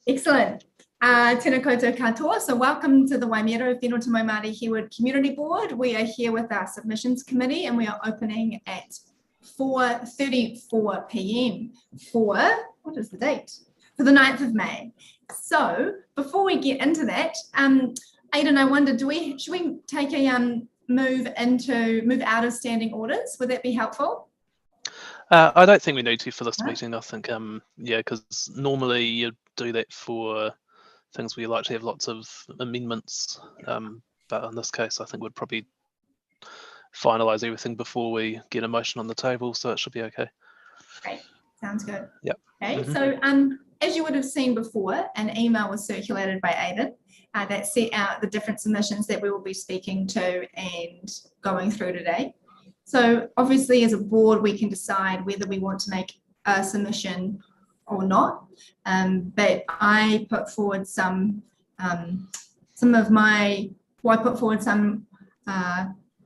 Excellent. Tēnā koutou katoa. So welcome to the Waimāero Fendalton-Waimairi-Harewood Community Board. We are here with our submissions committee and we are opening at 4:34 p.m. for, what is the date? For the 9th of May. So before we get into that, Aidan, I wonder, should we take a move out of standing orders? Would that be helpful? I don't think we need to for this meeting. I think, yeah, because normally you do that for things where you like to have lots of amendments. But in this case, I think we'd probably finalise everything before we get a motion on the table, so it should be okay. Great, sounds good. Yep. Okay, so as you would have seen before, an email was circulated by Aidan that set out the different submissions that we will be speaking to and going through today. So obviously as a board, we can decide whether we want to make a submission or not. But I put forward some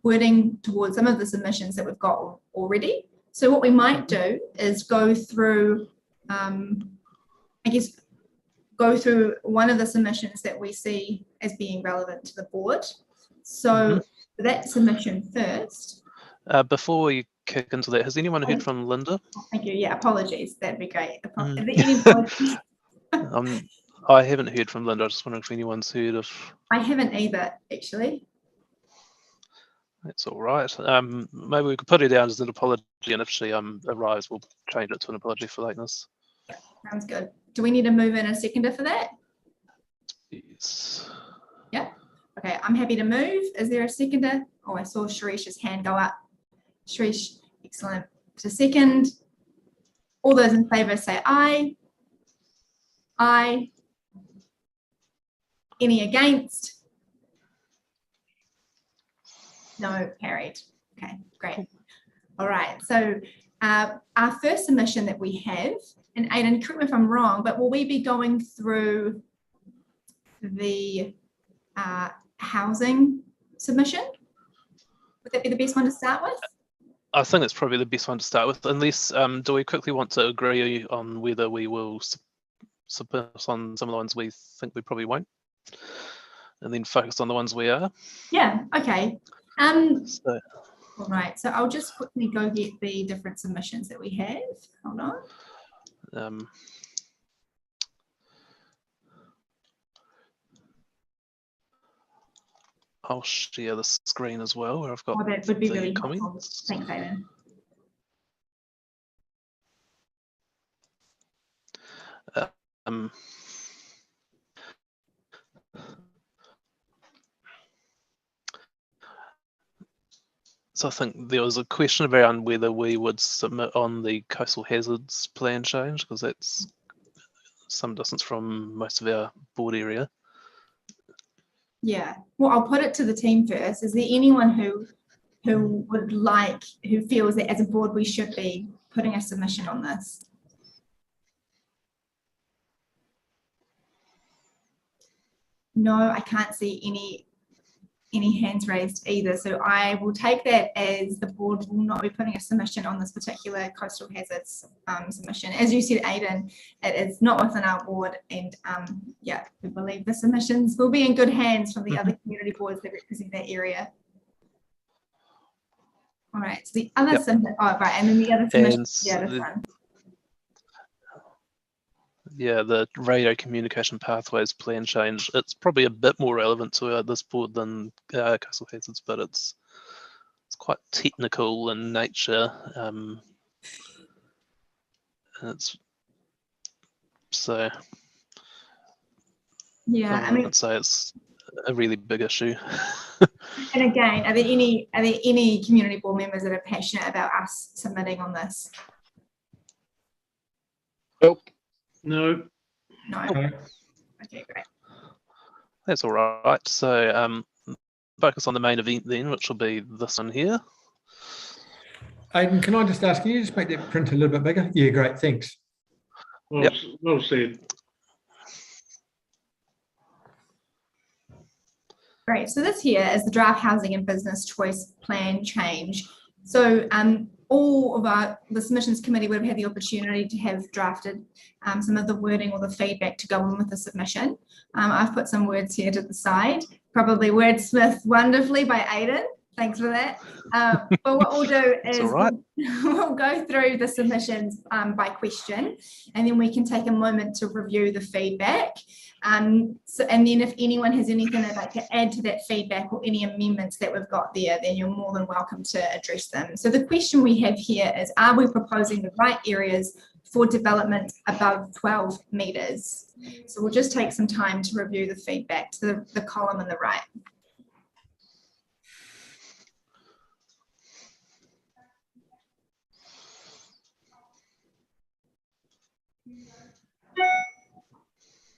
wording towards some of the submissions that we've got already. So what we might do is go through, go through one of the submissions that we see as being relevant to the board. So for that submission first. Before we kick into that, has anyone heard from Linda? Thank you. Yeah, apologies. That'd be great. Are there any apologies? I haven't heard from Linda. I just wondering if anyone's heard of. I haven't either, actually. That's all right. Maybe we could put her down as an apology, and if she arrives, we'll change it to an apology for lateness. Sounds good. Do we need to move in a seconder for that? Yes. Yeah. Okay, I'm happy to move. Is there a seconder? Oh, I saw Sharish's hand go up. Sharish, excellent. To second, all those in favour say aye. Aye. Any against? No, carried. Okay, great. All right, so our first submission that we have, and Aidan, correct me if I'm wrong, but will we be going through the housing submission? Would that be the best one to start with? I think that's probably the best one to start with, unless, do we quickly want to agree on whether we will submit on some of the ones we think we probably won't, and then focus on the ones we are? Yeah, okay. All right, so I'll just quickly go get the different submissions that we have. Hold on. I'll share the screen as well, where I've got that would be the really comments. Helpful. Thanks, Aidan. So I think there was a question around whether we would submit on the coastal hazards plan change, because that's some distance from most of our board area. Yeah, well, I'll put it to the team first. Is there anyone who feels that as a board we should be putting a submission on this? No, I can't see any hands raised either. So I will take that as the board will not be putting a submission on this particular coastal hazards submission. As you said, Aidan, it is not within our board, and yeah, we believe the submissions will be in good hands from the other community boards that represent that area. All right, so the other and then the other submission, yeah, this one. Yeah, the radio communication pathways plan change. It's probably a bit more relevant to this board than coastal hazards, but it's quite technical in nature. And it's so. Yeah, I mean, I'd say it's a really big issue. And again, are there any community board members that are passionate about us submitting on this? Nope. No. No. Okay, great. That's all right. So focus on the main event then, which will be this one here. Aidan, can I just ask, can you just make that print a little bit bigger? Yeah, great, thanks. Well, Yep. Well said. Great. So this here is the draft housing and business choice plan change. So all of the submissions committee would have had the opportunity to have drafted some of the wording or the feedback to go in with the submission. I've put some words here to the side, probably wordsmithed wonderfully by Aidan. Thanks for that. But what we'll do is we'll go through the submissions by question, and then we can take a moment to review the feedback. And then if anyone has anything they'd like to add to that feedback or any amendments that we've got there, then you're more than welcome to address them. So the question we have here is, are we proposing the right areas for development above 12 metres? So we'll just take some time to review the feedback to the column on the right.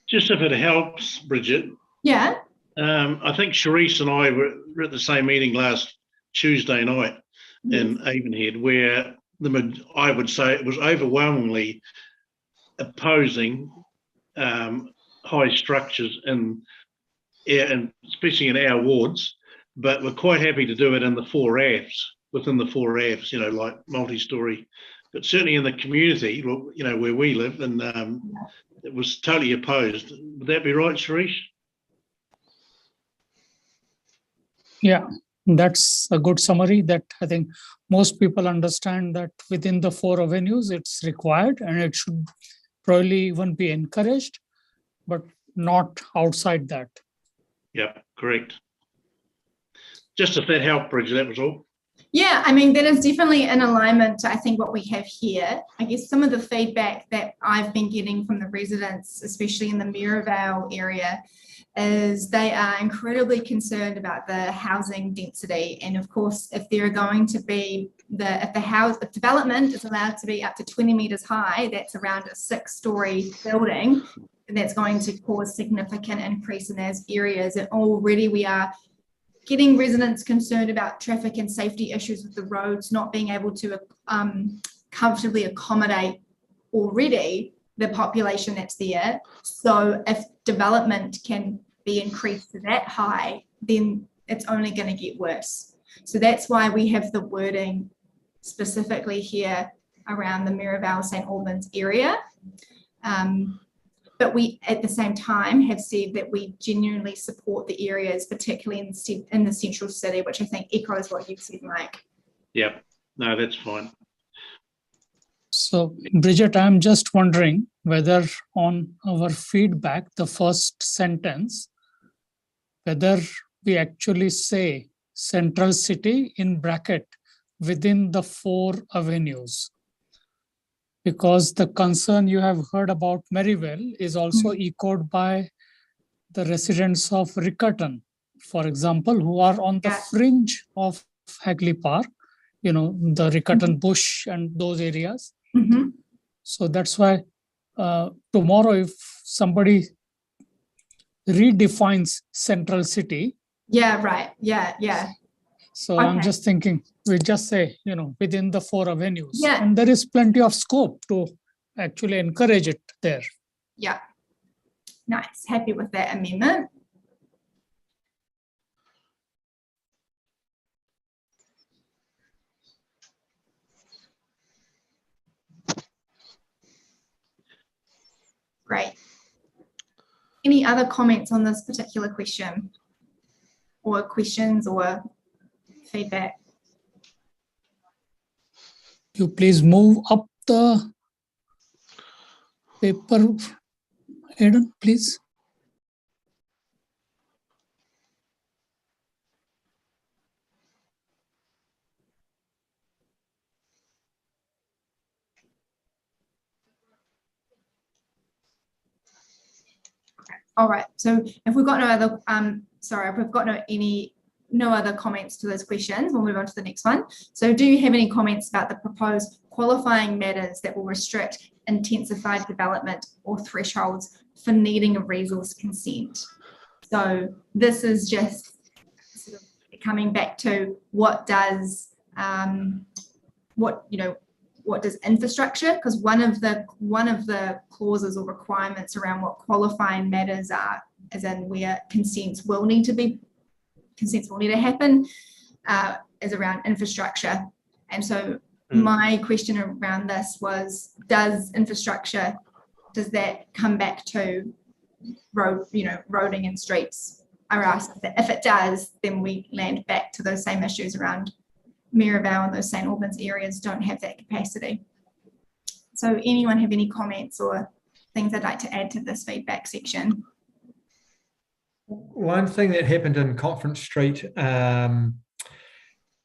Just if it helps, Bridget. Yeah. I think Sharice and I were at the same meeting last Tuesday night in Avonhead, where I would say it was overwhelmingly opposing high structures and especially in our wards, but we're quite happy to do it in the 4 Avs, within the 4 Avs, you know, like multi-storey. But certainly in the community, you know, where we live, and it was totally opposed. Would that be right, Sharice? Yeah, that's a good summary. That I think most people understand that within the 4 avenues, it's required and it should probably even be encouraged, but not outside that. Yeah, correct. Just if that helped, Bridget, that was all. Yeah, I mean, that is definitely in alignment to, I think, what we have here. I guess some of the feedback that I've been getting from the residents, especially in the Mirabel area, is they are incredibly concerned about the housing density. And of course, if there are going to be if development is allowed to be up to 20 metres high, that's around a 6-storey building, and that's going to cause significant increase in those areas. And already we are getting residents concerned about traffic and safety issues with the roads not being able to comfortably accommodate already the population that's there. So if development can be increased to that high, then it's only going to get worse. So that's why we have the wording specifically here around the Mirabel St Albans area. But we, at the same time, have said that we genuinely support the areas, particularly in the central city, which I think echoes what you've said, Mike. Yeah, no, that's fine. So, Bridget, I'm just wondering whether on our feedback, the first sentence, whether we actually say central city in bracket within the 4 avenues. Because the concern you have heard about Maryvale is also echoed by the residents of Riccarton, for example, who are on the fringe of Hagley Park, you know, the Riccarton Bush and those areas. So that's why tomorrow, if somebody redefines central city. Yeah, right. Yeah. So I'm just thinking, we just say, you know, within the 4 avenues. Yeah. And there is plenty of scope to actually encourage it there. Yeah. Nice. Happy with that amendment. Great. Any other comments on this particular question, or questions or feedback? You please move up the paper, Aidan, please. All right. So if we've got no other, if we've got no other comments to those questions, we'll move on to the next one. So do you have any comments about the proposed qualifying matters that will restrict intensified development or thresholds for needing a resource consent? So this is just sort of coming back to what does infrastructure, because one of the clauses or requirements around what qualifying matters are, as in where consents will need to happen, is around infrastructure. And so my question around this was, does infrastructure, does that come back to roading and streets? I asked if it does, then we land back to those same issues around Maryvale and those St Albans areas don't have that capacity. So anyone have any comments or things I'd like to add to this feedback section? One thing that happened in Conference Street and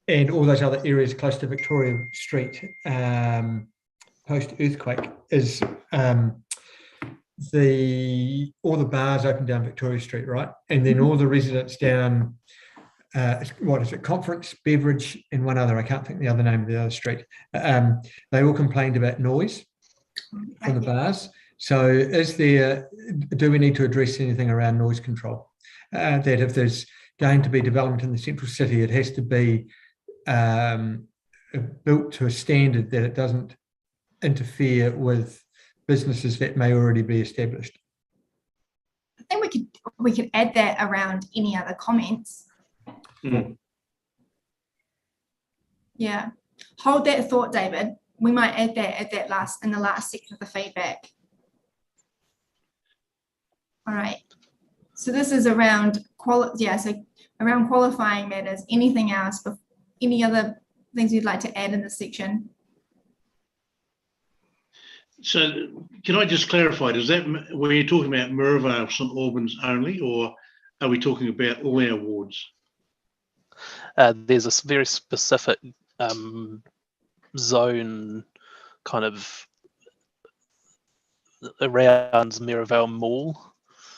all those other areas close to Victoria Street post-earthquake is all the bars opened down Victoria Street, right? And then all the residents down, what is it, Conference, Beveridge, and one other, I can't think the other name of the other street. They all complained about noise from the bars. So do we need to address anything around noise control? That if there's going to be development in the central city, it has to be built to a standard that it doesn't interfere with businesses that may already be established. I think we could add that around any other comments. Yeah, hold that thought, David. We might add that in the last section of the feedback. All right. So this is around around qualifying matters. Anything else? Any other things you'd like to add in this section? So can I just clarify, were you talking about Maryvale, St Albans only, or are we talking about all our wards? There's a very specific zone kind of around Maryvale Mall.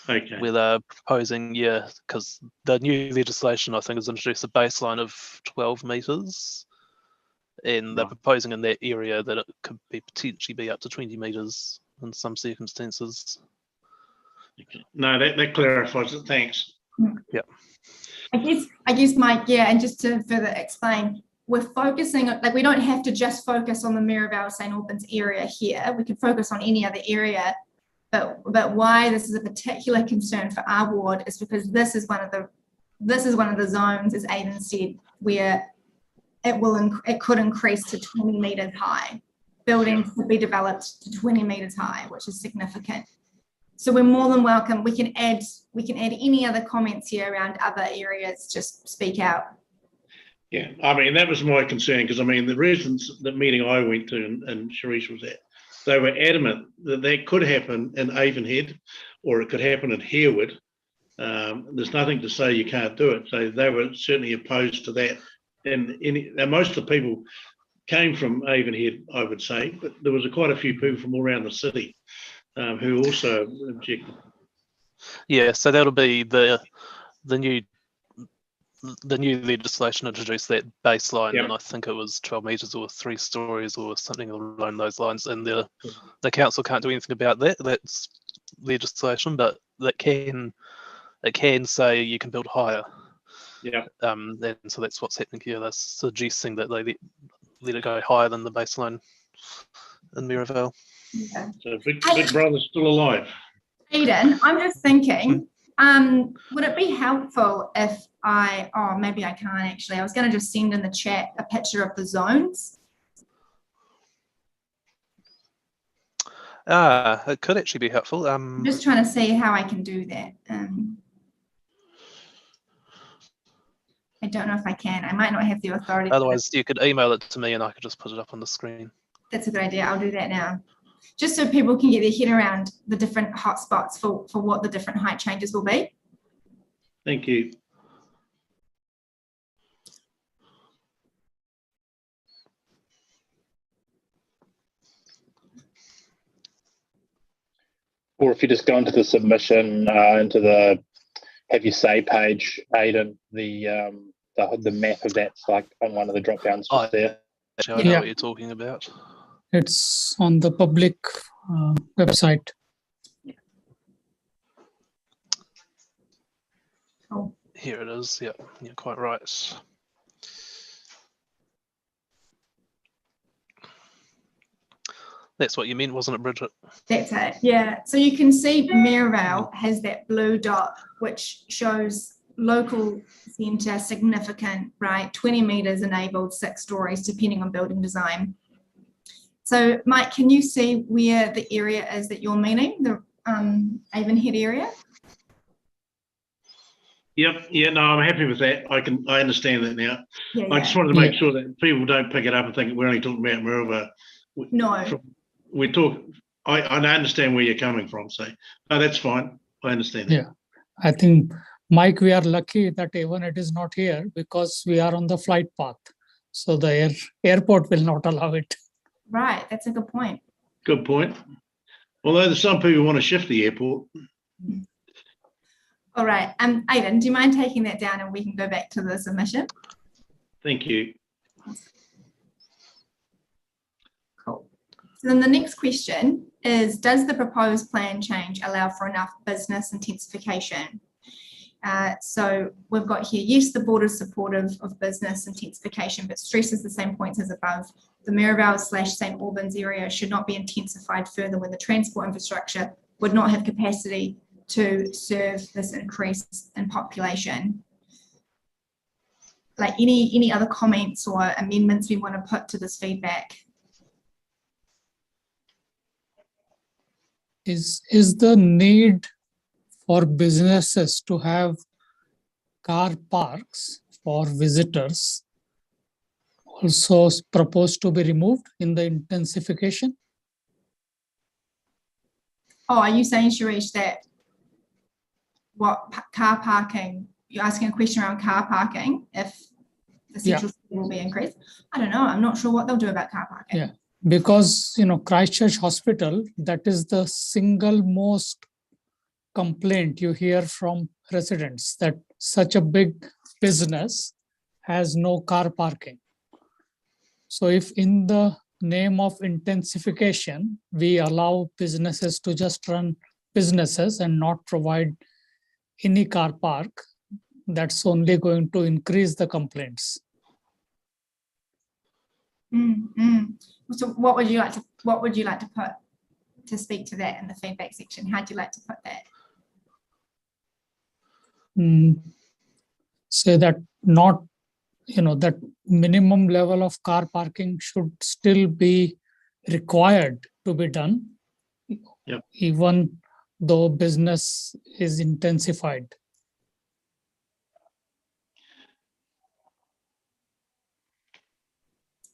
Okay. Where they're proposing, because the new legislation, I think, has introduced a baseline of 12 metres. And they're proposing in that area that it could potentially be up to 20 metres in some circumstances. Okay. No, that clarifies it. Thanks. Yeah. I guess, Mike, and just to further explain, we're focusing, we don't have to just focus on the Maryvale St Albans area here. We can focus on any other area. But why this is a particular concern for our ward is because this is one of the zones, as Aidan said, where it could increase to 20 metres high. Buildings could be developed to 20 metres high, which is significant. So we're more than welcome. We can add any other comments here around other areas. Just speak out. Yeah, I mean, that was my concern because, I mean, the residents, the meeting I went to and Sharice was at, they were adamant that could happen in Avonhead or it could happen in Harewood. There's nothing to say you can't do it. So they were certainly opposed to that. And most of the people came from Avonhead, I would say, but there was quite a few people from all around the city who also objected. Yeah, so that'll be the new legislation introduced that baseline, and I think it was 12 metres or 3 stories or something along those lines. And the council can't do anything about that. That's legislation, but it can say you can build higher. Yeah. And so that's what's happening here. They're suggesting that they let it go higher than the baseline in Maryvale. Yeah. So Big Brother's still alive. Aidan, I'm just thinking, would it be helpful if maybe I can't actually. I was going to just send in the chat a picture of the zones. It could actually be helpful. I'm just trying to see how I can do that. I don't know if I can. I might not have the authority. Otherwise, you could email it to me and I could just put it up on the screen. That's a good idea. I'll do that now. Just so people can get their head around the different hotspots for what the different height changes will be. Thank you. Or if you just go into the submission, into the have your say page, Aidan, the map of that's like on one of the drop downs just there. I know what you're talking about. It's on the public website. Oh. Here it is. Yeah, you're quite right. That's what you meant, wasn't it, Bridget? That's it, yeah. So you can see Maryvale has that blue dot, which shows local centre, significant, right? 20 metres enabled, 6 stories, depending on building design. So, Mike, can you see where the area is that you're meaning, the Avonhead area? Yep. Yeah. No, I'm happy with that. I understand that now. Yeah, I just wanted to make sure that people don't pick it up and think we're only talking about Marewa. No. We're talking. I understand where you're coming from. So, no, that's fine. I understand that. Yeah, I think, Mike, we are lucky that Avonhead is not here because we are on the flight path. So the airport will not allow it. Right, that's a good point. Good point. Although there's some people want to shift the airport. All right, Aidan, do you mind taking that down and we can go back to the submission? Thank you. Cool. So then the next question is, does the proposed plan change allow for enough business intensification? So we've got here, yes, the board is supportive of business intensification, but stresses the same points as above. The Maryvale/St Albans area should not be intensified further when the transport infrastructure would not have capacity to serve this increase in population. Like any other comments or amendments we want to put to this feedback? Is the need for businesses to have car parks for visitors also proposed to be removed in the intensification? Oh, are you saying, Sharish, that what car parking, you're asking a question around car parking, if the central city will be increased? I don't know. I'm not sure what they'll do about car parking. Yeah, because, Christchurch Hospital, that is the single most complaint you hear from residents, that such a big business has no car parking. So if in the name of intensification, we allow businesses to just run businesses and not provide any car park, that's only going to increase the complaints. So what would you like to put to speak to that in the feedback section? How'd you like to put that? Say that not, that minimum level of car parking should still be required to be done, even though business is intensified.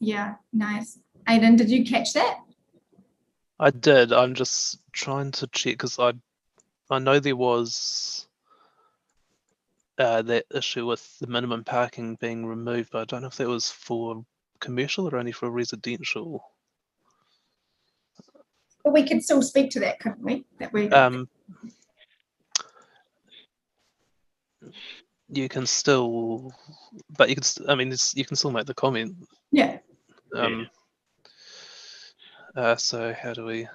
Yeah, nice. Aidan, did you catch that? I did. I'm just trying to check because I know there was that issue with the minimum parking being removed, but I don't know if that was for commercial or only for residential. But we could still speak to that, couldn't we? You can still, but you can. You can still make the comment. Yeah. So how do we?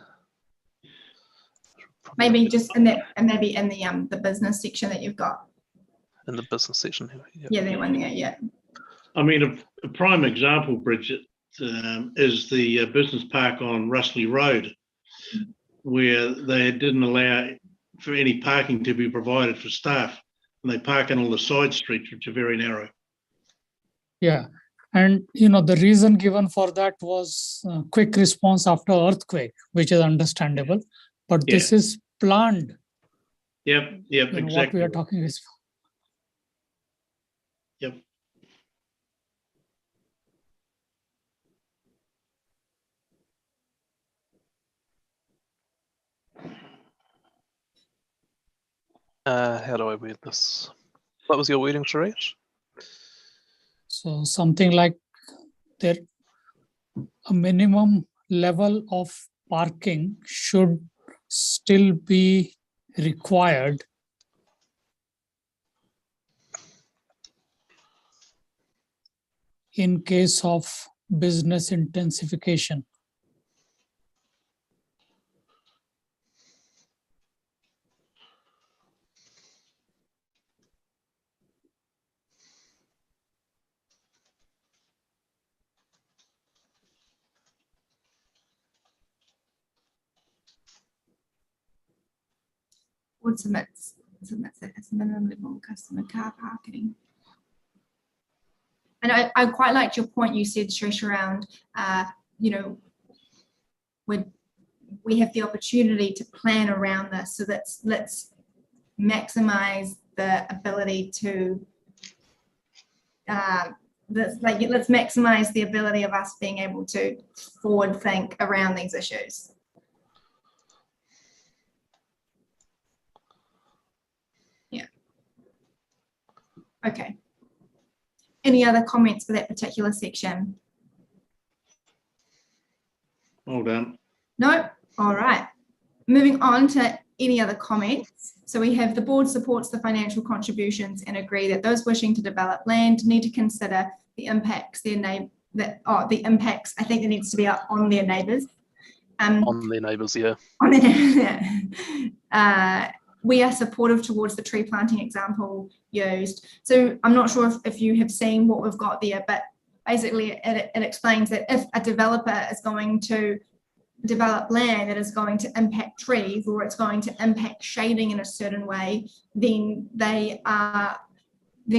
Maybe just in that, and maybe in the business section that you've got. In the business section. Yeah, that one there. Yeah. I mean, a prime example, Bridget, is the business park on Russley Road, where they didn't allow for any parking to be provided for staff, and they park in all the side streets, which are very narrow. Yeah, and the reason given for that was quick response after earthquake, which is understandable, but this is planned. Yep, exactly. What we are talking is. Yep. How do I read this? What was your wording, Sharish? So something like there, a minimum level of parking should still be required in case of business intensification. Would submit So that's it. It's minimum level customer car parking. And I quite liked your point you said, Trish, around, you know, we have the opportunity to plan around this. So let's maximize the ability to, let's maximize the ability of us being able to forward think around these issues. Yeah. Okay. Any other comments for that particular section? All done. No? All right. Moving on to any other comments. So we have the board supports the financial contributions and agree that those wishing to develop land need to consider the impacts the impacts, I think it needs to be on their neighbours. On their neighbours, yeah. On their, we are supportive towards the tree planting example used. So I'm not sure if you have seen what we've got there, but basically it explains that if a developer is going to develop land that is going to impact trees or it's going to impact shading in a certain way, then they're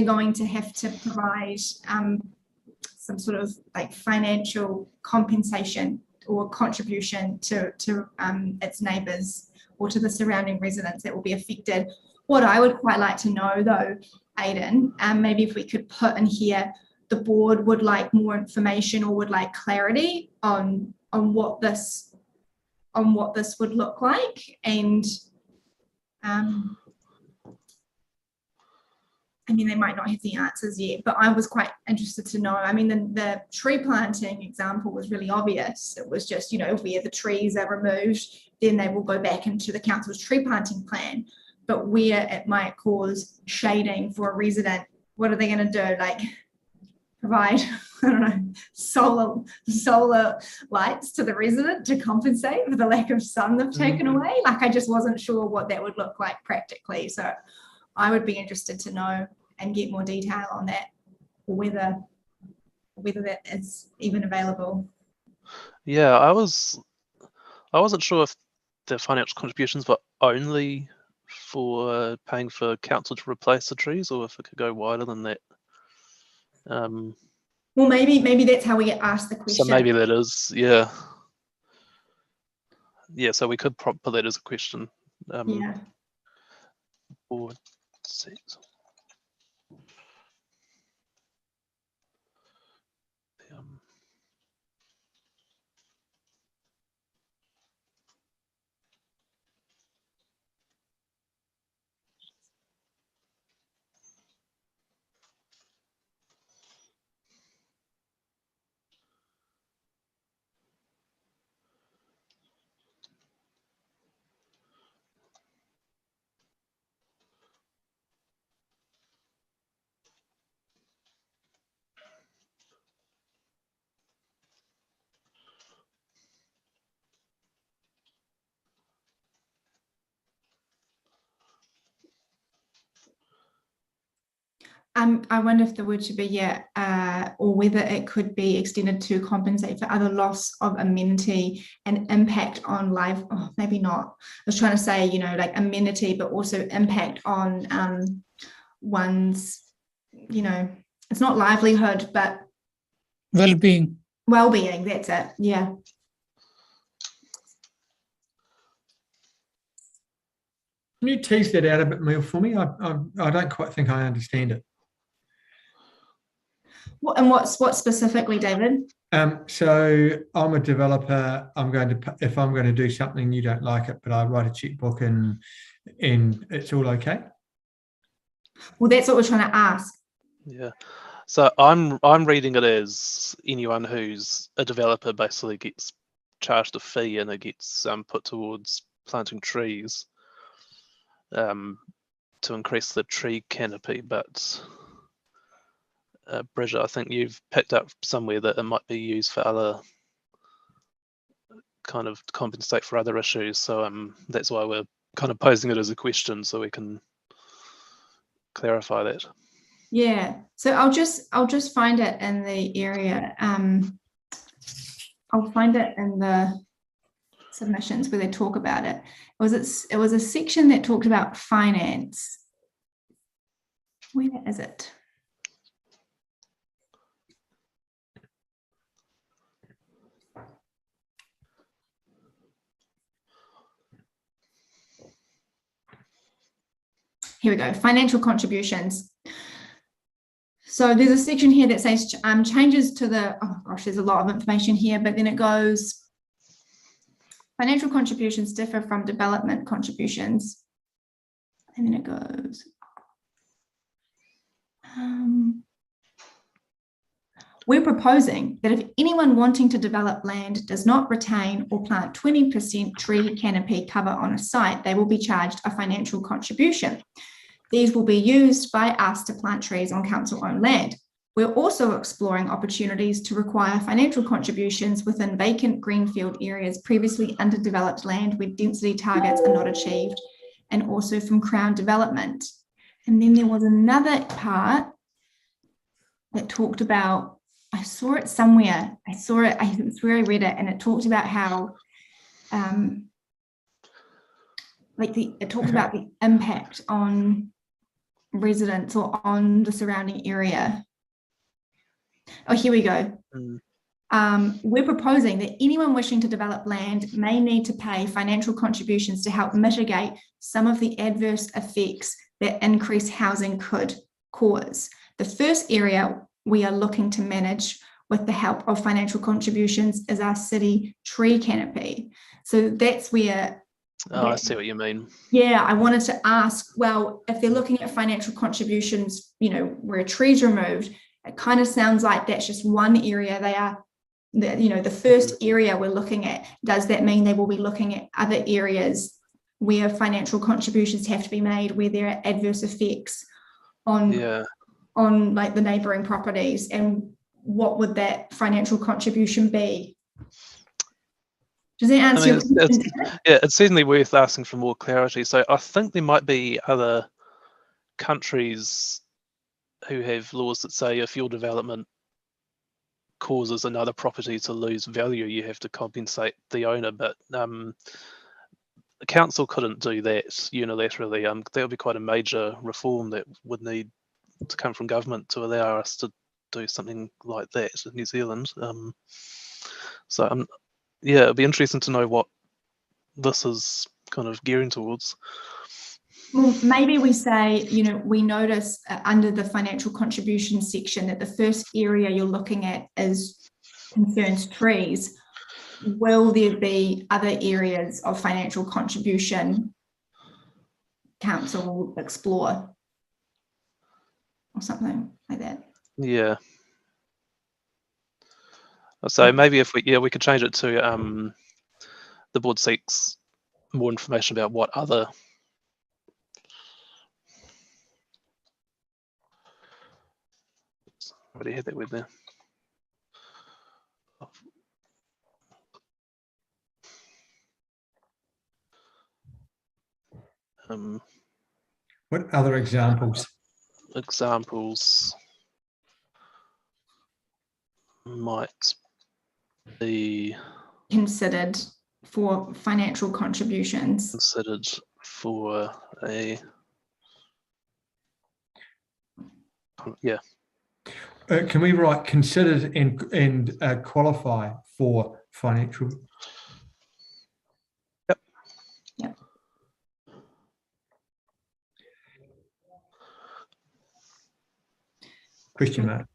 going to have to provide some sort of like financial compensation or contribution to its neighbours or to the surrounding residents that will be affected. What I would quite like to know though, Aidan, maybe if we could put in here, the board would like more information or would like clarity on what this would look like. And I mean, they might not have the answers yet, but I was quite interested to know. I mean, the tree planting example was really obvious. It was just, you know, where the trees are removed, then they will go back into the council's tree planting plan. But where it might cause shading for a resident, what are they going to do? Like provide, I don't know, solar lights to the resident to compensate for the lack of sun they've taken away? Like, I just wasn't sure what that would look like practically. So I would be interested to know and get more detail on that, or whether that is even available. Yeah, I wasn't sure if the financial contributions were only for paying for council to replace the trees, or if it could go wider than that. Well, maybe that's how we get asked the question. So maybe that is, yeah. Yeah, so we could put that as a question. Yeah. Board seats. I wonder if the word should be or whether it could be extended to compensate for other loss of amenity and impact on life. Oh, maybe not. I was trying to say, you know, like amenity, but also impact on one's, you know, it's not livelihood, but well-being. Well-being. That's it. Yeah. Can you tease that out a bit more for me? I don't quite think I understand it. What specifically, David? So I'm a developer. If I'm going to do something, you don't like it, but I write a checkbook and it's all okay. Well, that's what we're trying to ask. Yeah. So I'm reading it as anyone who's a developer basically gets charged a fee and it gets put towards planting trees to increase the tree canopy, but Bridget, I think you've picked up somewhere that it might be used for other kind of compensate for other issues. So that's why we're kind of posing it as a question so we can clarify that. Yeah. So I'll just find it in the area. I'll find it in the submissions where they talk about it. It was a section that talked about finance. Where is it? Here we go, financial contributions. So there's a section here that says changes to the, oh gosh, there's a lot of information here, but then it goes, financial contributions differ from development contributions. And then it goes, we're proposing that if anyone wanting to develop land does not retain or plant 20% tree canopy cover on a site, they will be charged a financial contribution. These will be used by us to plant trees on council-owned land. We're also exploring opportunities to require financial contributions within vacant greenfield areas previously underdeveloped land where density targets are not achieved, and also from Crown development. And then there was another part that talked about, I saw it somewhere, I swear I read it, and it talked about how, it talked about the impact on residents or on the surrounding area. Oh, here we go. We're proposing that anyone wishing to develop land may need to pay financial contributions to help mitigate some of the adverse effects that increased housing could cause. The first area we are looking to manage with the help of financial contributions is our city tree canopy. So that's where... Oh, I see what you mean. Yeah, I wanted to ask, well, if they're looking at financial contributions, where a tree's removed, it kind of sounds like that's just one area they are, the first area we're looking at. Does that mean they will be looking at other areas where financial contributions have to be made, where there are adverse effects on like the neighbouring properties, and what would that financial contribution be? Does that answer your question? It's certainly worth asking for more clarity. So I think there might be other countries who have laws that say if your development causes another property to lose value, you have to compensate the owner. But the council couldn't do that unilaterally. That would be quite a major reform that would need to come from government to allow us to do something like that in New Zealand. It'd be interesting to know what this is kind of gearing towards. Well, maybe we say, we notice under the financial contribution section that the first area you're looking at concerns trees. Will there be other areas of financial contribution council will explore, or something like that? Yeah. So maybe if we could change it to the board seeks more information about what other what do you have that with there? What other examples? Examples might be considered for financial contributions. Considered for a Can we write considered and qualify for financial? Yep. Question mark.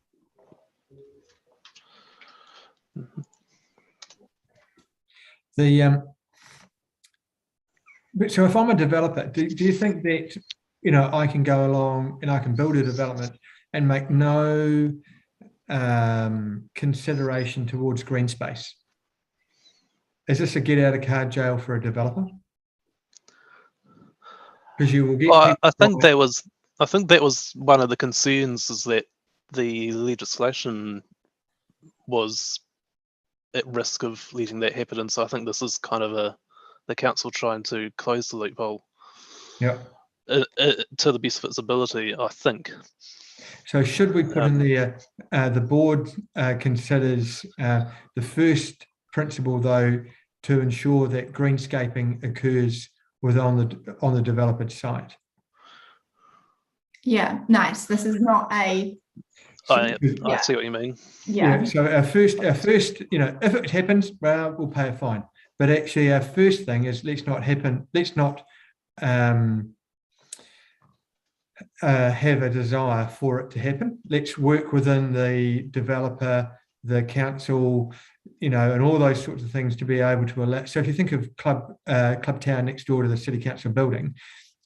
So if I'm a developer, do you think that I can go along and I can build a development and make no consideration towards green space? Is this a get out of car jail for a developer? Because you will get. Well, I think that was one of the concerns, is that the legislation was at risk of letting that happen, and so I think this is kind of the council trying to close the loophole. Yeah. To the best of its ability, I think. So should we put in there, the board considers the first principle, though, to ensure that greenscaping occurs on the developed site. Yeah, nice. This is not a. I see what you mean. Yeah. So our first, if it happens, well, we'll pay a fine. But actually, our first thing is let's not have a desire for it to happen. Let's work within the developer, the council, and all those sorts of things to be able to allow. So if you think of Club Tower next door to the City Council building,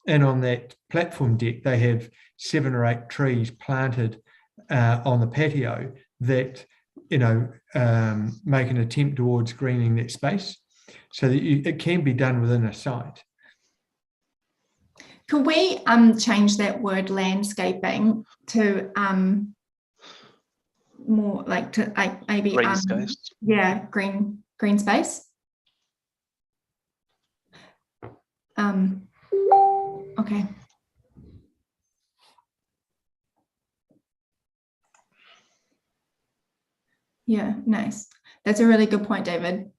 and on that platform deck, they have 7 or 8 trees planted on the patio that, make an attempt towards greening that space, so that it can be done within a site. Can we change that word landscaping to more like to maybe Green space. Yeah, green space. Okay. Yeah, nice. That's a really good point, David.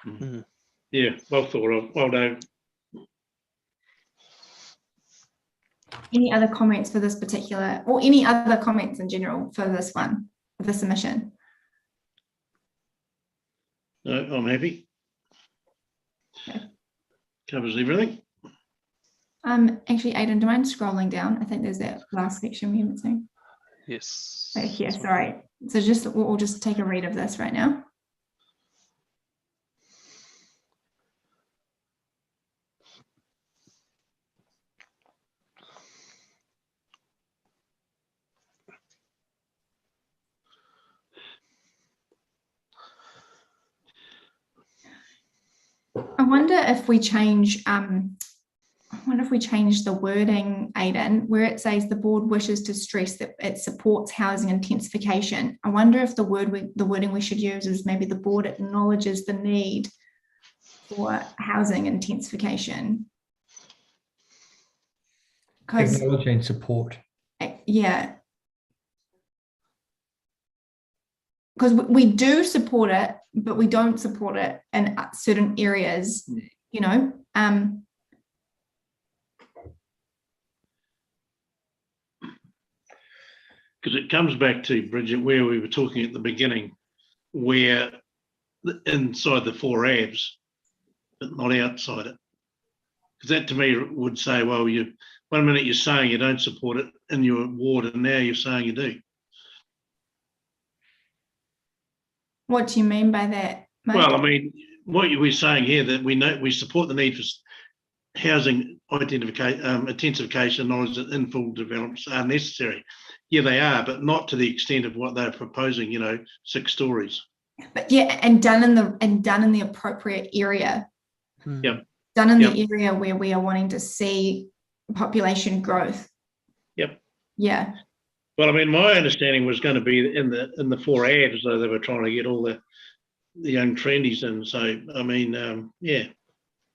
Mm-hmm. Yeah, well thought of. Well done. Any other comments for this particular, or any other comments in general for this one, for the submission? No, I'm happy. Okay. Covers everything. Actually, Aidan, do you mind scrolling down? I think there's that last section we haven't seen. Yes. Right here, sorry. So we'll just take a read of this right now. I wonder if we change the wording, Aidan, where it says the board wishes to stress that it supports housing intensification. I wonder if the wording we should use is maybe the board acknowledges the need for housing intensification. Acknowledging support. Yeah. Because we do support it, but we don't support it in certain areas, Because it comes back to, Bridget, where we were talking at the beginning, where inside the 4 Avs, but not outside it. Because that to me would say, well, one minute you're saying you don't support it in your ward, and now you're saying you do. what do you mean by that, Mike? Well, I mean, what we're saying here, that we support the need for housing intensification, knowledge that infill developments are necessary. Yeah, they are, but not to the extent of what they're proposing. 6 stories. But yeah, and done in the appropriate area. Yep. Done in the area where we are wanting to see population growth. Yep. Yeah. Well, I mean, my understanding was going to be in the 4 Avs, though they were trying to get all the young trendies in. So, I mean, yeah,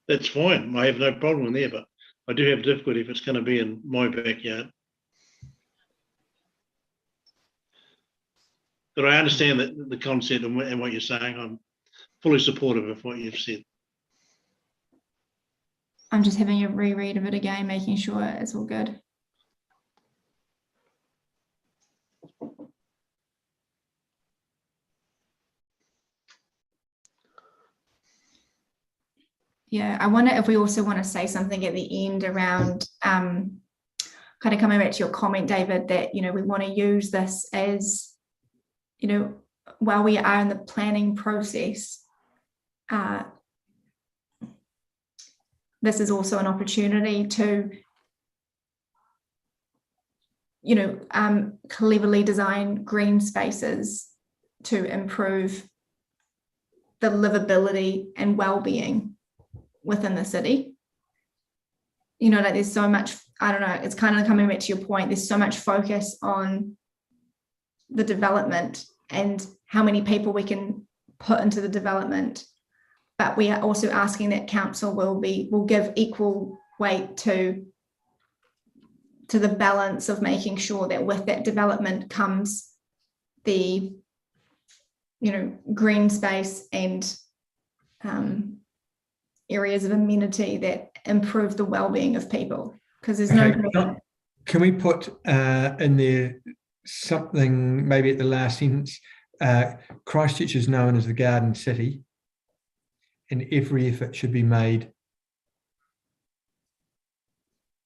that's fine. I have no problem in there, but I do have difficulty if it's going to be in my backyard. But I understand that the concept and what you're saying. I'm fully supportive of what you've said. I'm just having a reread of it again, making sure it's all good. Yeah, I wonder if we also want to say something at the end around kind of coming back to your comment, David, that, we want to use this as, while we are in the planning process, this is also an opportunity to, cleverly design green spaces to improve the livability and well-being within the city. Like there's so much, I don't know, it's kind of coming back to your point, there's so much focus on the development and how many people we can put into the development, but we are also asking that council will give equal weight to the balance of making sure that with that development comes the green space and areas of amenity that improve the well-being of people, because there's no. Okay, can we put in there something maybe at the last sentence? Christchurch is known as the Garden City, and every effort should be made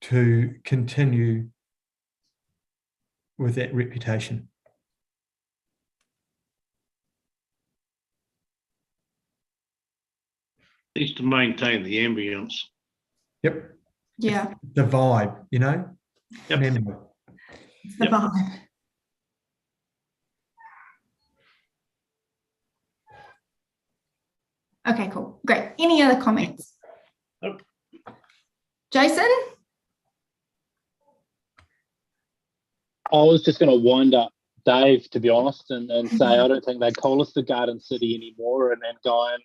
to continue with that reputation. Needs to maintain the ambience. Yep. Yeah. The vibe, you know? Yep. Remember. It's the Yep. vibe. Okay, cool. Great. Any other comments? Nope. Jason? I was just going to wind up Dave, to be honest, and say I don't think they call us the Garden City anymore, and go and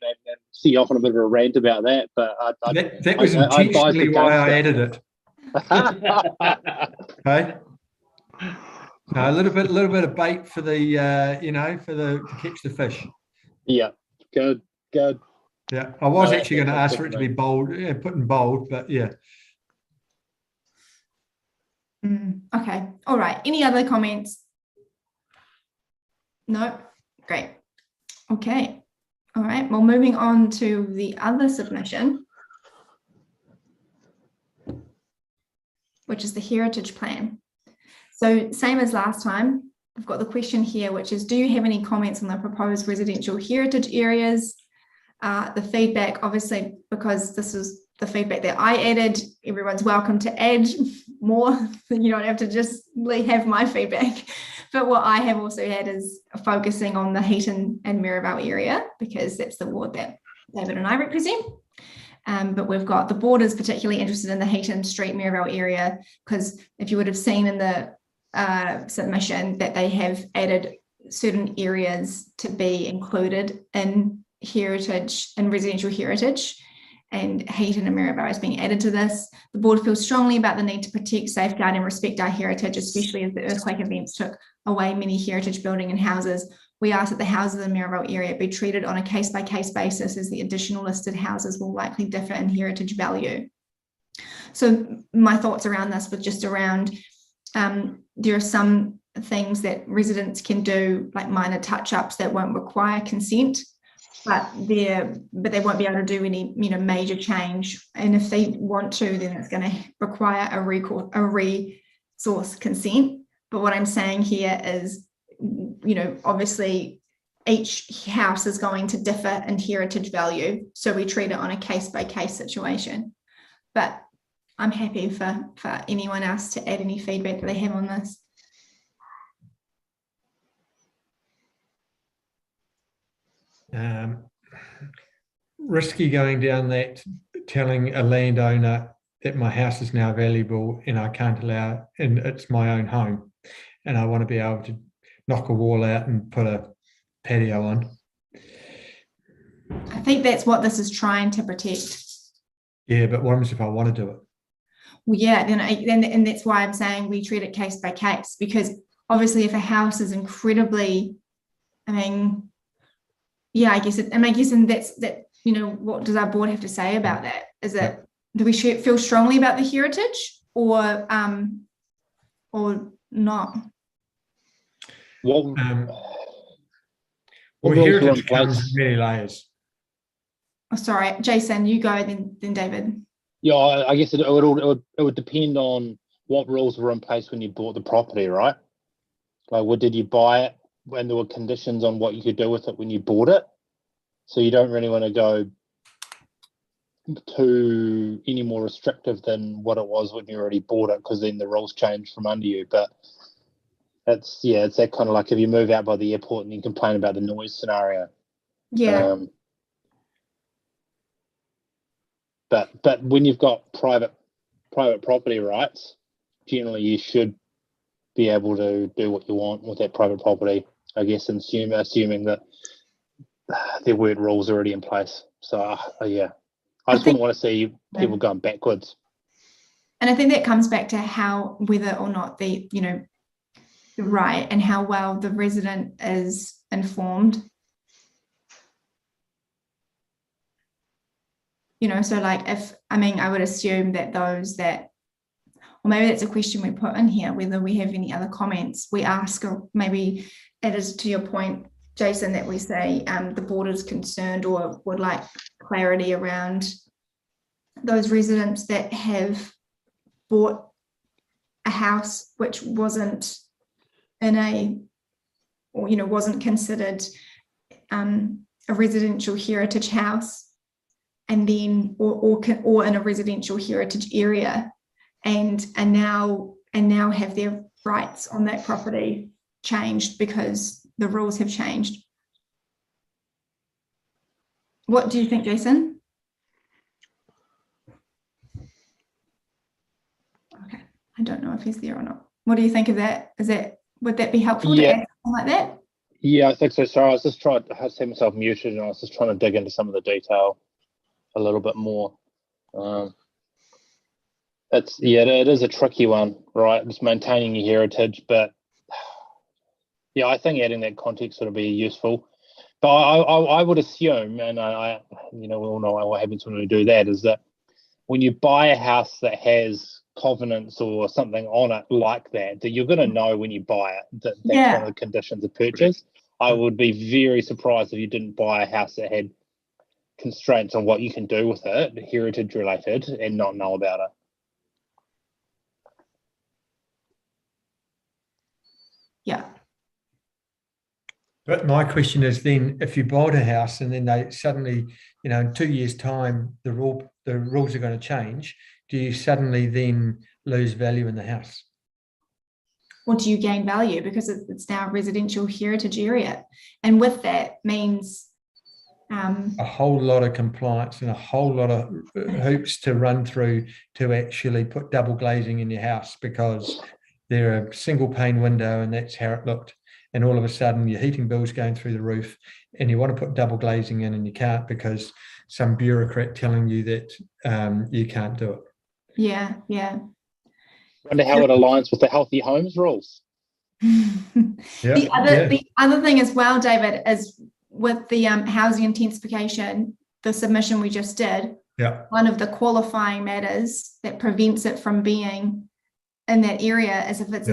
see off on a bit of a rant about that. But That was intentionally why I added it. Okay. No, a little bit of bait for the to catch the fish. Yeah, good. Yeah, I was No, actually going to that's ask for it to be bold, put in bold, but yeah. Okay. All right. Any other comments? No? Great. Okay. All right. Well, moving on to the other submission, which is the heritage plan. So same as last time, I've got the question here, which is, do you have any comments on the proposed residential heritage areas? The feedback, obviously, because this is the feedback that I added, everyone's welcome to add more. You don't have to just have my feedback. But what I have also had is focusing on the Heaton and Mirabel area, because that's the ward that David and I represent. But we've got the board is particularly interested in the Heaton Street Mirabel area, because if you would have seen in the submission that they have added certain areas to be included in heritage and residential heritage, and Heaton and Mirabel is being added to this. The board feels strongly about the need to protect, safeguard and respect our heritage, especially as the earthquake events took away many heritage building and houses. We ask that the houses in the Mirabel area be treated on a case-by-case basis, as the additional listed houses will likely differ in heritage value. So my thoughts around this were just around, there are some things that residents can do, like minor touch-ups that won't require consent, but they won't be able to do any major change. And if they want to, then it's going to require a resource consent. But what I'm saying here is, obviously each house is going to differ in heritage value, so we treat it on a case-by-case situation. But I'm happy for anyone else to add any feedback that they have on this. Risky going down that, telling a landowner that my house is now valuable and I can't allow, and it's my own home, and I want to be able to knock a wall out and put a patio on. I think that's what this is trying to protect. Yeah, but what happens if I want to do it? Well, yeah, then that's why I'm saying we treat it case by case, because obviously if a house is incredibly, I'm guessing that's what does our board have to say about that? Is it, do we feel strongly about the heritage or not? Well, heritage comes in many layers. Oh, sorry, Jason, you go, then David. Yeah, I guess it would depend on what rules were in place when you bought the property, right? Like, did you buy it when there were conditions on what you could do with it when you bought it? So you don't really want to go too any more restrictive than what it was when you already bought it, because then the rules change from under you. But it's that kind of like if you move out by the airport and you complain about the noise scenario. Yeah. But when you've got private property rights, generally you should be able to do what you want with that private property, I guess, assuming that there weren't rules already in place. So yeah, I just wouldn't want to see people going backwards. And I think that comes back to whether or not the right and how well the resident is informed. so like I would assume that those that, or maybe that's a question we put in here, whether we have any other comments we ask, or maybe it is to your point, Jason, that we say the board is concerned or would like clarity around those residents that have bought a house which wasn't wasn't considered a residential heritage house, and then or in a residential heritage area, and now have their rights on that property changed because the rules have changed. What do you think, Jason? Okay, I don't know if he's there or not. What do you think of that? Would that be helpful to add something like that? Yeah, I think so. Sorry, I had myself muted, and I was just trying to dig into some of the detail a little bit more. It is a tricky one, right? Just maintaining your heritage, but yeah, I think adding that context would be useful. But I would assume, and we all know what happens when we do that, is that when you buy a house that has covenants or something on it like that you're going to know when you buy it that's one of the conditions of purchase. I would be very surprised if you didn't buy a house that had constraints on what you can do with it, heritage related, and not know about it. Yeah. But my question is then, if you bought a house and then they suddenly, in 2 years' time, the rules are going to change, do you suddenly then lose value in the house? Or do you gain value because it's now a residential heritage area? And with that means a whole lot of compliance and a whole lot of hoops to run through to actually put double glazing in your house, because they're a single pane window and that's how it looked. And all of a sudden your heating bill's going through the roof and you want to put double glazing in and you can't because some bureaucrat telling you that you can't do it. Yeah. Wonder how it aligns with the healthy homes rules. The other thing as well, David, is with the housing intensification, the submission we just did, one of the qualifying matters that prevents it from being in that area as if it's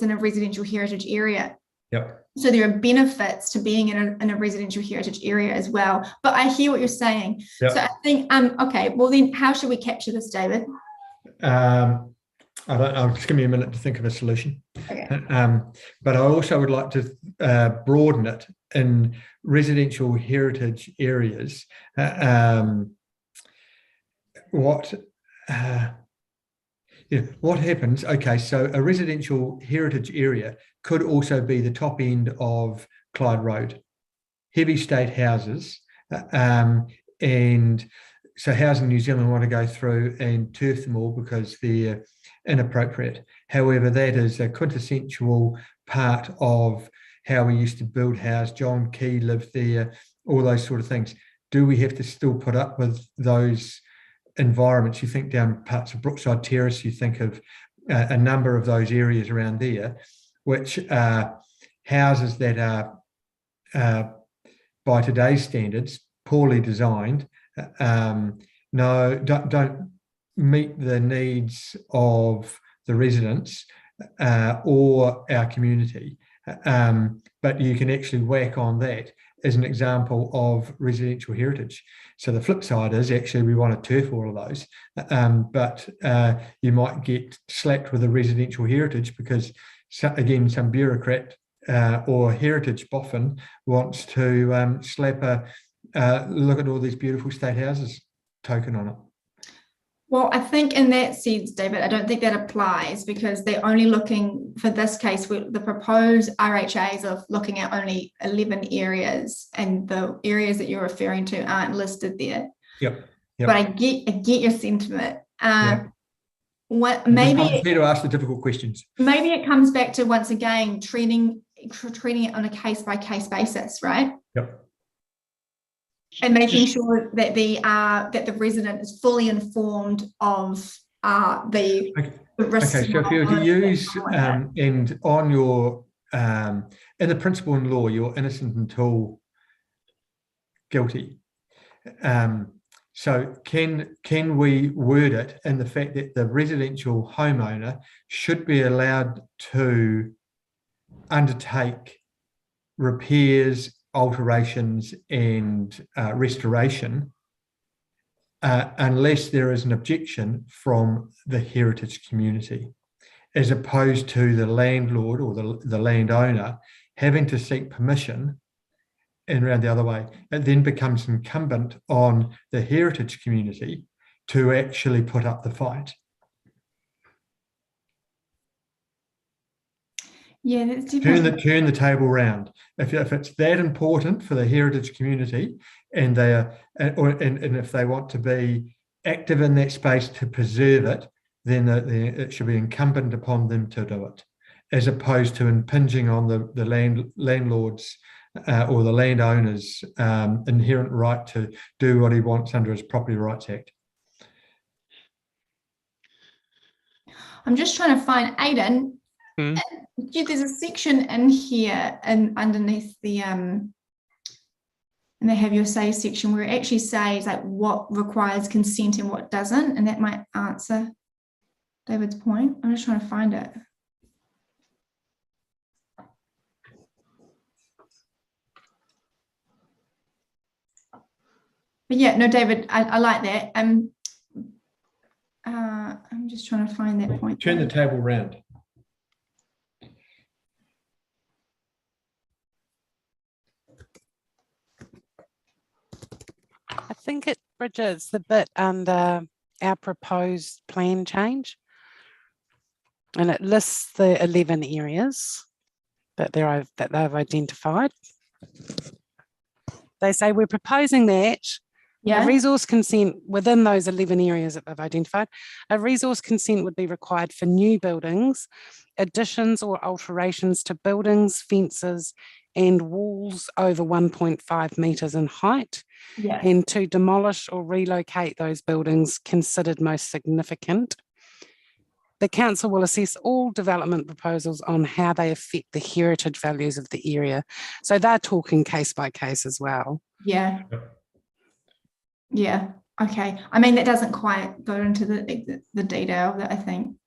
in a residential heritage area. So there are benefits to being in a residential heritage area as well. But I hear what you're saying. So I think okay, well then how should we capture this, David? I don't know, just give me a minute to think of a solution. Okay. But I also would like to broaden it in residential heritage areas. What happens? Okay, so a residential heritage area could also be the top end of Clyde Road, heavy state houses, and so Housing New Zealand want to go through and turf them all because they're inappropriate. However, that is a quintessential part of how we used to build houses. John Key lived there, all those sort of things. Do we have to still put up with those environments? You think down parts of Brookside Terrace, you think of a number of those areas around there, which are houses that are, by today's standards, poorly designed, don't meet the needs of the residents or our community. But you can actually whack on that as an example of residential heritage. So the flip side is actually we want to turf all of those, but you might get slapped with a residential heritage because, again, some bureaucrat or heritage boffin wants to slap look at all these beautiful state houses token on it. Well, I think in that sense, David, I don't think that applies because they're only looking, for this case, the proposed RHAs are looking at only 11 areas, and the areas that you're referring to aren't listed there. Yep. But I get your sentiment. What maybe I'm here to ask the difficult questions. Maybe it comes back to, once again, treating it on a case-by-case basis, right? Yep. And making sure that the resident is fully informed of the risks. Okay, so if you use and on your in the principle in law, you're innocent until guilty. So can we word it in the fact that the residential homeowner should be allowed to undertake repairs, alterations and restoration unless there is an objection from the heritage community, as opposed to the landlord or the landowner having to seek permission and around the other way. It then becomes incumbent on the heritage community to actually put up the fight. Yeah, that's definitely Turn the table round. If it's that important for the heritage community, and they are, and if they want to be active in that space to preserve it, then it should be incumbent upon them to do it, as opposed to impinging on the landlord's or the landowner's inherent right to do what he wants under his Property Rights Act. I'm just trying to find Aidan. Yeah, there's a section in here and underneath the and they have your say section where it actually says like what requires consent and what doesn't, and that might answer David's point. I'm just trying to find it. But yeah, no, David, I like that. I'm just trying to find that point. Turn the table round. I think it bridges the bit under our proposed plan change, and it lists the 11 areas that they've identified. They say we're proposing that a resource consent within those 11 areas that they've identified. A resource consent would be required for new buildings, additions or alterations to buildings, fences, and walls over 1.5 metres in height, and to demolish or relocate those buildings considered most significant. The council will assess all development proposals on how they affect the heritage values of the area. So they're talking case by case as well. Yeah. Yeah. Okay. I mean, that doesn't quite go into the detail that I think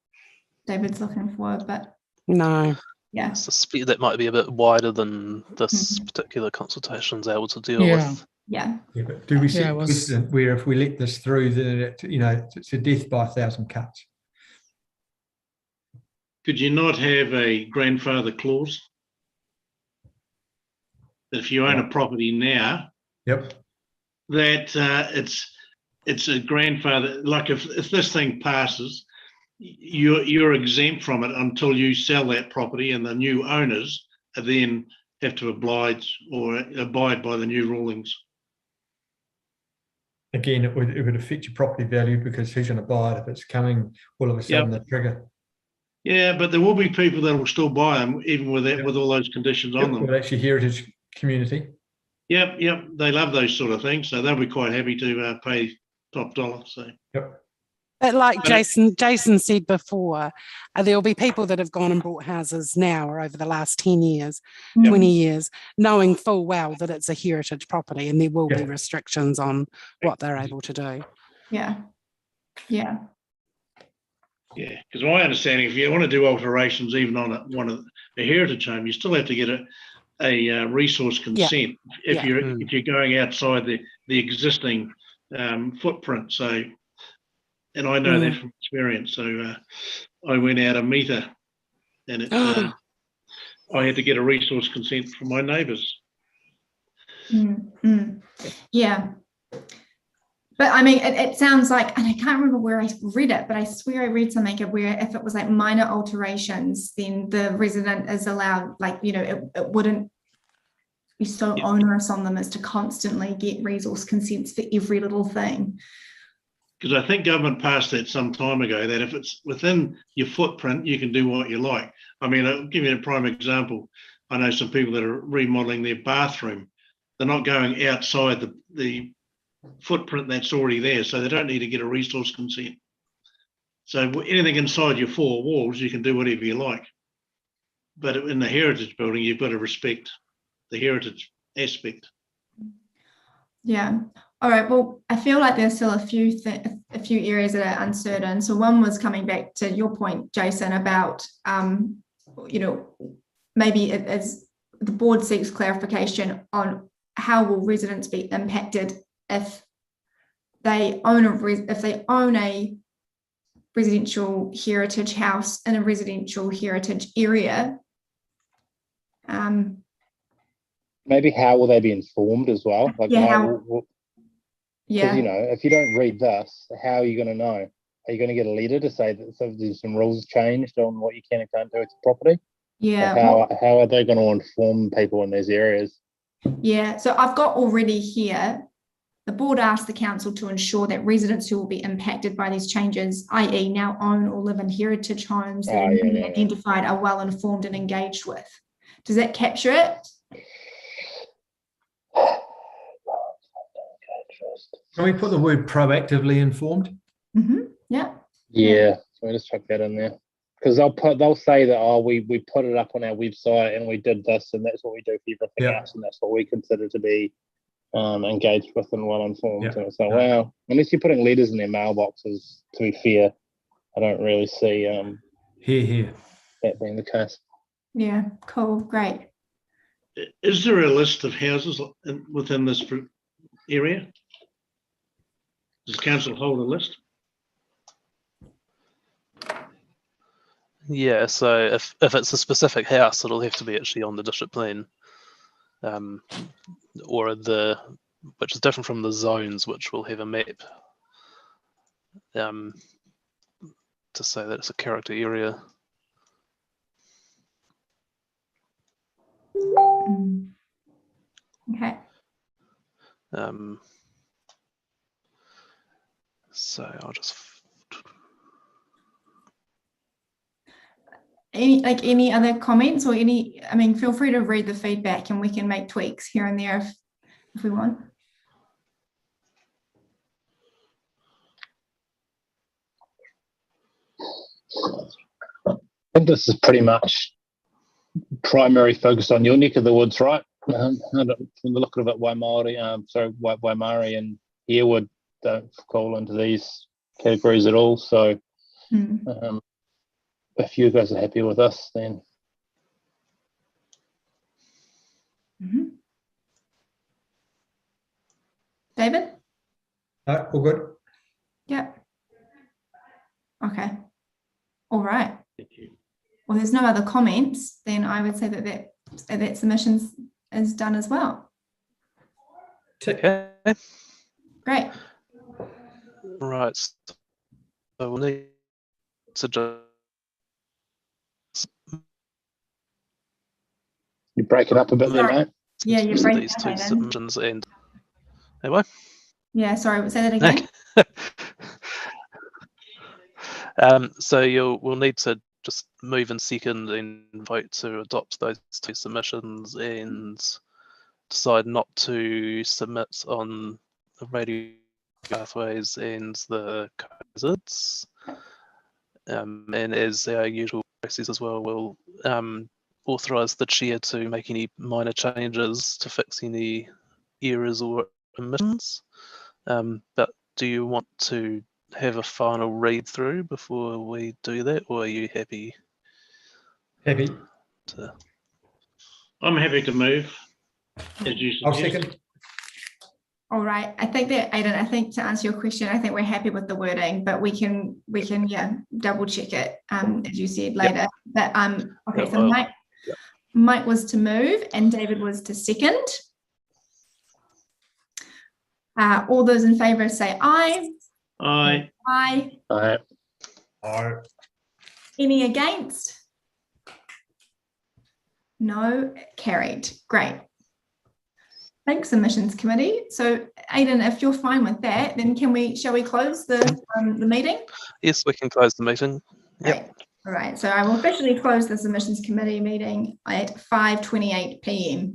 David's looking for, but no. Yeah. I suspect that might be a bit wider than this particular consultation's able to deal with. Yeah. Yeah, but do we see a precedent where if we let this through, then it's a death by 1,000 cuts? Could you not have a grandfather clause? That if you own a property now, that it's a grandfather. Like if this thing passes, you're exempt from it until you sell that property, and the new owners then have to oblige or abide by the new rulings. Again, it would affect your property value, because who's going to buy it if it's coming all of a sudden the trigger? Yeah, but there will be people that will still buy them, even with that, with all those conditions on them. Well, that's your heritage community. Yep, they love those sort of things, so they'll be quite happy to pay top dollar. So. But like Jason said before, there'll be people that have gone and bought houses now or over the last 10 years, 20 years, knowing full well that it's a heritage property, and there will be restrictions on what they're able to do. Yeah. Yeah, because my understanding, if you want to do alterations even on one of a heritage home, you still have to get a resource consent if you're going outside the existing footprint. So, and I know that from experience. So I went out a metre, and I had to get a resource consent from my neighbours. Yeah. But I mean, it sounds like, and I can't remember where I read it, but I swear I read something where if it was like minor alterations, then the resident is allowed, like, it wouldn't be so onerous on them as to constantly get resource consents for every little thing. Because I think government passed that some time ago, that if it's within your footprint, you can do what you like. I mean, I'll give you a prime example. I know some people that are remodeling their bathroom. They're not going outside the footprint that's already there, so they don't need to get a resource consent. So anything inside your four walls, you can do whatever you like. But in the heritage building, you've got to respect the heritage aspect. Yeah. All right, well, I feel like there's still a few areas that are uncertain. So one was coming back to your point, Jason, about, maybe as the board seeks clarification on how will residents be impacted if they own a residential heritage house in a residential heritage area. Maybe how will they be informed as well? Like, yeah. If you don't read this, how are you going to know? Are you going to get a letter to say that there's some rules changed on what you can and can't do with the property? Yeah. How are they going to inform people in those areas? Yeah. So I've got already here, the board asked the council to ensure that residents who will be impacted by these changes, i.e. now own or live in heritage homes that are identified, are well informed and engaged with. Does that capture it? Can we put the word proactively informed? Mm-hmm. Yeah. Yeah. So we just chuck that in there. Because they'll say that, we put it up on our website and we did this and that's what we do for everything else and that's what we consider to be engaged with and well informed. And it's like, wow, unless you're putting letters in their mailboxes, to be fair, I don't really see that being the case. Yeah, cool, great. Is there a list of houses within this area? Does council hold a list? Yeah, so if it's a specific house, it'll have to be actually on the district plan, or which is different from the zones, which will have a map to say that it's a character area. Okay. So I'll just any other comments or feel free to read the feedback and we can make tweaks here and there if we want. I think this is pretty much primary focused on your neck of the woods, right? From the look of it, Waimairi and Harewood don't fall into these categories at all. So if you guys are happy with us, then David? All good. Yep. Okay. All right. Thank you. Well, there's no other comments, then I would say that submission is done as well. okay. Great. Right. So we'll need to just you break it up a bit there, mate. Yeah, you're breaking these up, two Aidan. submissions and anyway. Yeah, sorry, say that again. So we'll need to just move and second and vote to adopt those two submissions and decide not to submit on the radio pathways and the hazards. And as our usual process as well, we'll authorise the chair to make any minor changes to fix any errors or omissions. But do you want to have a final read through before we do that, or are you happy? Happy. I'm happy to move, as you suggest. I'll second. All right. I think that, Aidan, to answer your question, I think we're happy with the wording, but we can double check it, as you said later. But okay, so Mike was to move and David was to second. All those in favour say aye. Aye. Aye. Aye. Aye. Any against? No. Carried. Great. Thanks, Submissions Committee. So, Aidan, if you're fine with that, then shall we close the meeting? Yes, we can close the meeting. Yep. Great. All right. So I will officially close the Submissions Committee meeting at 5:28 p.m.